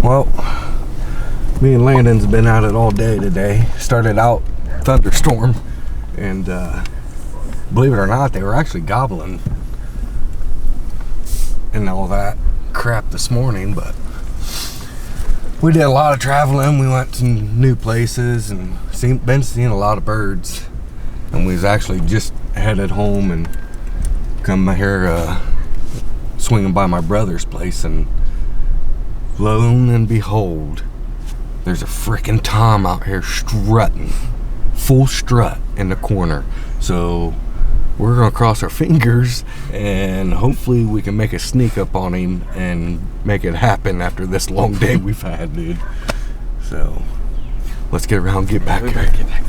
Well, me and Landon's been at it all day today. Started out thunderstorm, and believe it or not, they were actually gobbling and all that crap this morning. But we did a lot of traveling. We went to new places and been seeing a lot of birds. And we was actually just headed home and come here swinging by my brother's place, and lo and behold, there's a frickin' tom out here strutting, full strut in the corner. So we're gonna cross our fingers and hopefully we can make a sneak up on him and make it happen after this long day we've had, dude. So let's get around, get back here.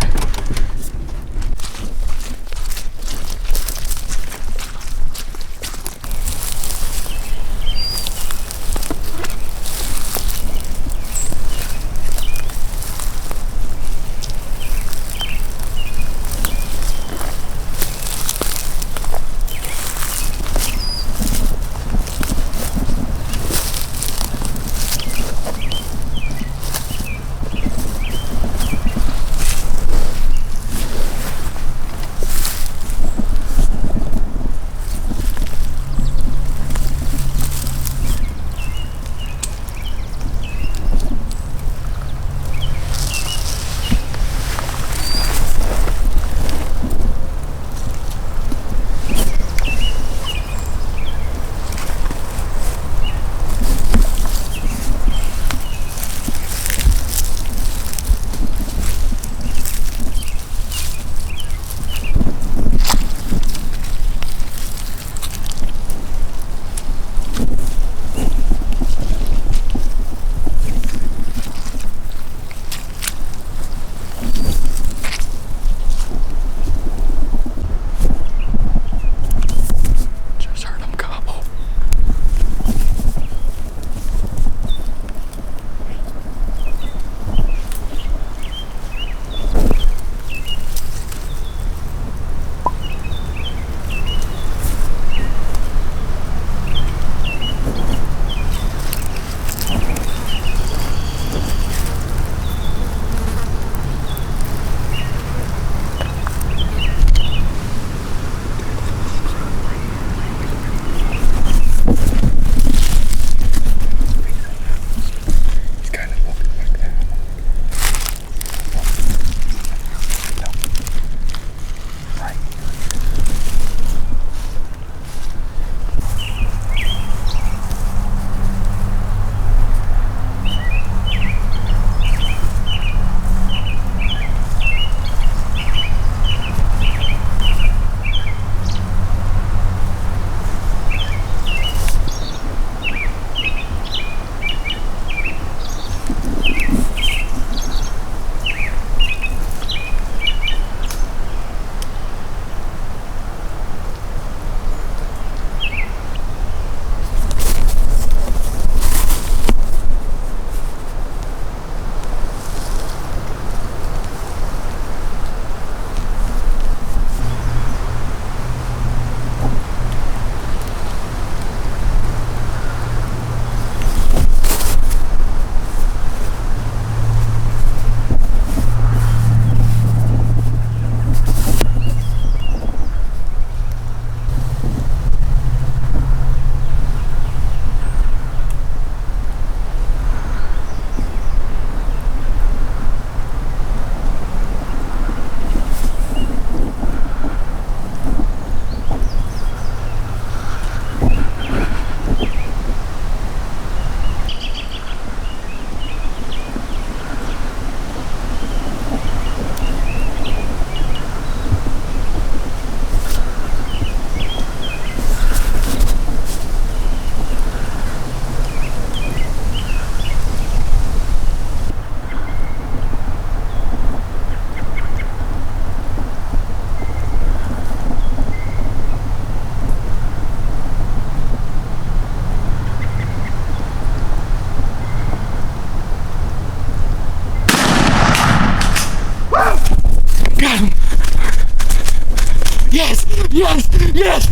Yes! Yes! Yes!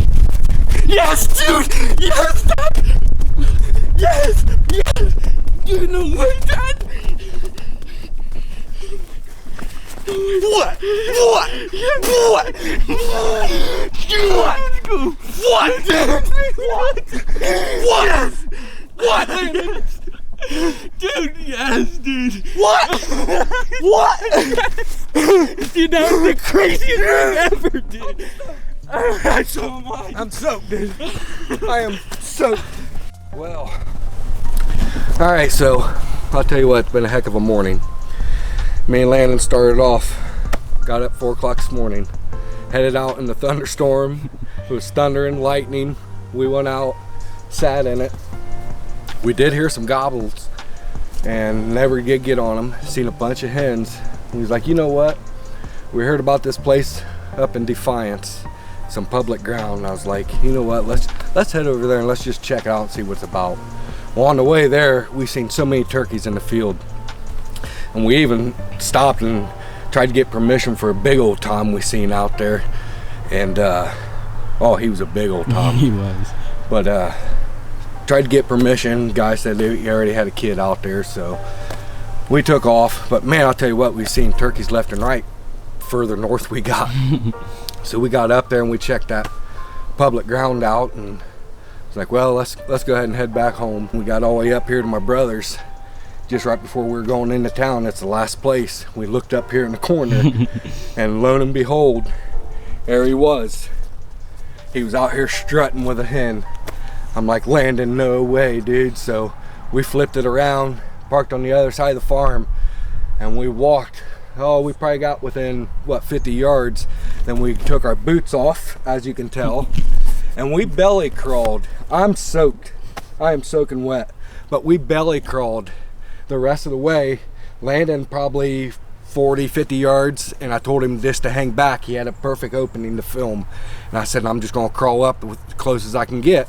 Yes, dude! Yes! Yes! Yes! Dude, no What? What? What? What? Dude, yes, dude. What? What? Dude, that was the craziest thing ever, dude. I'm soaked, dude. I am soaked. Well, all right, so I'll tell you what, it's been a heck of a morning. Me and Landon started off, got up 4 o'clock this morning, headed out in the thunderstorm. It was thundering, lightning. We went out, sat in it. We did hear some gobbles and never did get on them. Seen a bunch of hens. He was like, you know what? We heard about this place up in Defiance, some public ground. And I was like, you know what? Let's head over there and let's just check it out and see what it's about. Well, on the way there, we seen so many turkeys in the field. And we even stopped and tried to get permission for a big old tom we seen out there. And oh, he was a big old tom. He was. But tried to get permission. Guy said he already had a kid out there, so we took off. But man, I'll tell you what, we've seen turkeys left and right further north we got. So we got up there and we checked that public ground out, and it's like, well, let's go ahead and head back home. We got all the way up here to my brother's just right before we were going into town. That's the last place. We looked up here in the corner and lo and behold, there he was. He was out here strutting with a hen. I'm like, Landon, no way, dude. So we flipped it around, parked on the other side of the farm, and we walked. Oh, we probably got within, what, 50 yards. Then we took our boots off, as you can tell, and we belly crawled. I'm soaked. I am soaking wet. But we belly crawled the rest of the way. Landon probably 40, 50 yards, and I told him just to hang back. He had a perfect opening to film. And I said, I'm just gonna crawl up as close as I can get.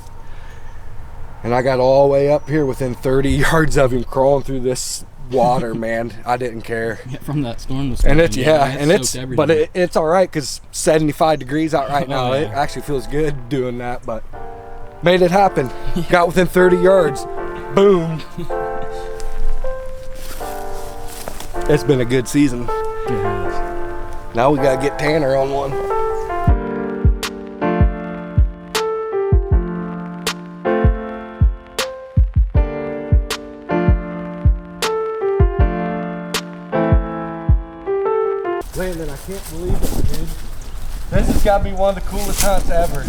And I got all the way up here within 30 yards of him crawling through this water, man. I didn't care. Yeah, from that storm this And morning, it's, yeah, and it's, soaked but everything. it's all right because 75 degrees out right now. Oh, yeah. It actually feels good doing that, but made it happen. Got within 30 yards. Boom. It's been a good season. It has. Now we gotta get Tanner on one. Landon, I can't believe it, dude. This has got to be one of the coolest hunts ever.